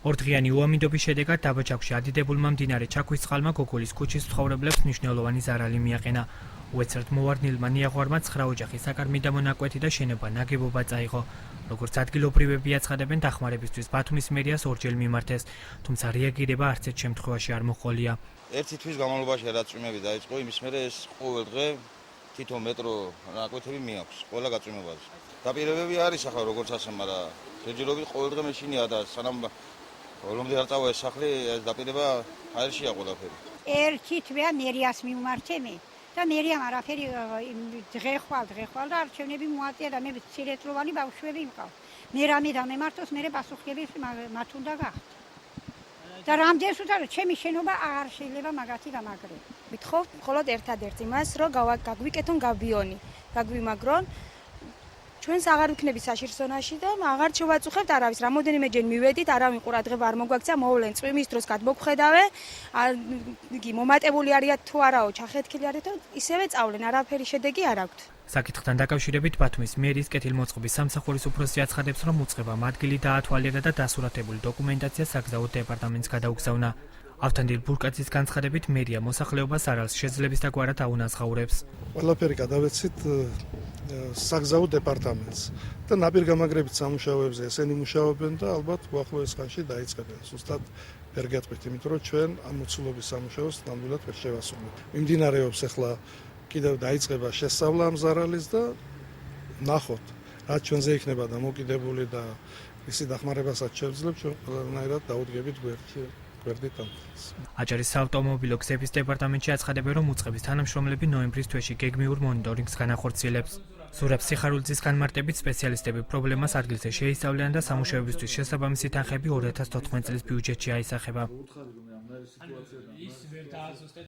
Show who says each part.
Speaker 1: ორდღიანი უამინდობის შედეგად დაბაჯაკში ადიდებულმა მდინარე ჩაქვის წყალმა გოგოლის ქუჩის მცხოვრებლებს მნიშვნელოვანი ზარალი მიაყენა. უეცრად მოვარდნილმა ნიაღვარმა 9 ოჯახის საკარმი დამონაკვეთი და შენობა ნაგებობა წაიღო. როგორც ადგილობრივები აცხადებენ, დახმარებისთვის ბათუმის მერიას ორჯერ მიმართეს, თუმცა რეაგირება არც ერთ შემთხვევაში არ მოჰყოლია.
Speaker 2: ერთი თვის განმავლობაში რაც წვიმები დაიწყო, იმის მერე ეს ყოველ დღე თითო მეტრო ნაკვეთები მიაქვს ყველა გაწვიმებაზე. დაპირებები არის ახლა როგორც ასე, მაგრამ შეჯერობით ყოველ დღე მეშინია და სანამ რომლამდე არ წავა ეს სახლი, ეს დაპირება აერშია ყველაფერი.
Speaker 3: ერთი თვეა მერიას მიმართემი და მერიამ არაფერი დღეხვალ და არჩევნები მოაწია და მე მცირეწლოვანი ბავშვები მყავს. მე რამე დამემართოს, მე პასუხები მათ უნდა გახდეთ. და რამდენს უწარ ჩემი შენობა არ შეიძლება მაგათი გამაგრე.
Speaker 4: Ვითხოვთ მხოლოდ ერთადერთ იმას, რომ გაგვიკეთონ გაბიონი, გაგვიმაგრონ. ჩვენს აღარ ვიქნებით საშირსონაში და აღარ შევაწუხებთ არავის. რამოდენიმეჯერ მივედით, არავინ ყურადღება არ მოგვაქცა, მოვლენ წვიმის დროს გადმოგხედავე. იგი მომატებული არიან თუ არაო, ჩახეთქილი არიან და ისევე წავლენ, არაფერი შედეგი არ აქვთ.
Speaker 1: საკითხთან დაკავშირებით ბათუმის მერიის კეთილმოწყობის სამსახურის უფროსი აცხადებს, რომ უწყებამ ადგილი დაათვალიერა და დასურათებული დოკუმენტაცია საგზაო დეპარტამენტს გადაუგზავნა. ავთანდილ ბურკაძის განცხადებით, მერია მოსახლეობას არალს შეძლების და გვარად აუნაზღაურებს.
Speaker 5: ყველაფერი გადავეცით საგზაო დეპარტამენტს და ნაპირგამაგრებით სამუშაოებზე ესენი მუშაობენ და ალბათ უახლოეს ხანში დაიწყებენ. ზუსტად ვერ გეტყვით, იმიტომ რომ ჩვენ ამ მოცულობის სამუშაოს ნამდვილად ვერ შევასრულებთ. მიმდინარეობს ახლა კიდევ დაიწყება შესწავლა ამ ზარალის და ნახოთ, რაც ჩვენზე იქნება დამოკიდებული და ისი დახმარებასაც შევძლებთ, ჩვენ ყველანაირად დაუდგებით გვერდით. აჭარის საავტომობილო გზების დეპარტამენტში აცხადებენ, რომ უწყების თანამშრომლები ნოემბრის თვეში გეგმიურ მონიტორინგს განახორციელებს. ზურაბ სიხარულძის განმარტებით, სპეციალისტები პრობლემას ადგილზე შეისწავლიან და სამუშაოებისთვის შესაბამისი თანხები 2014 წლის ბიუჯეტში აისახება.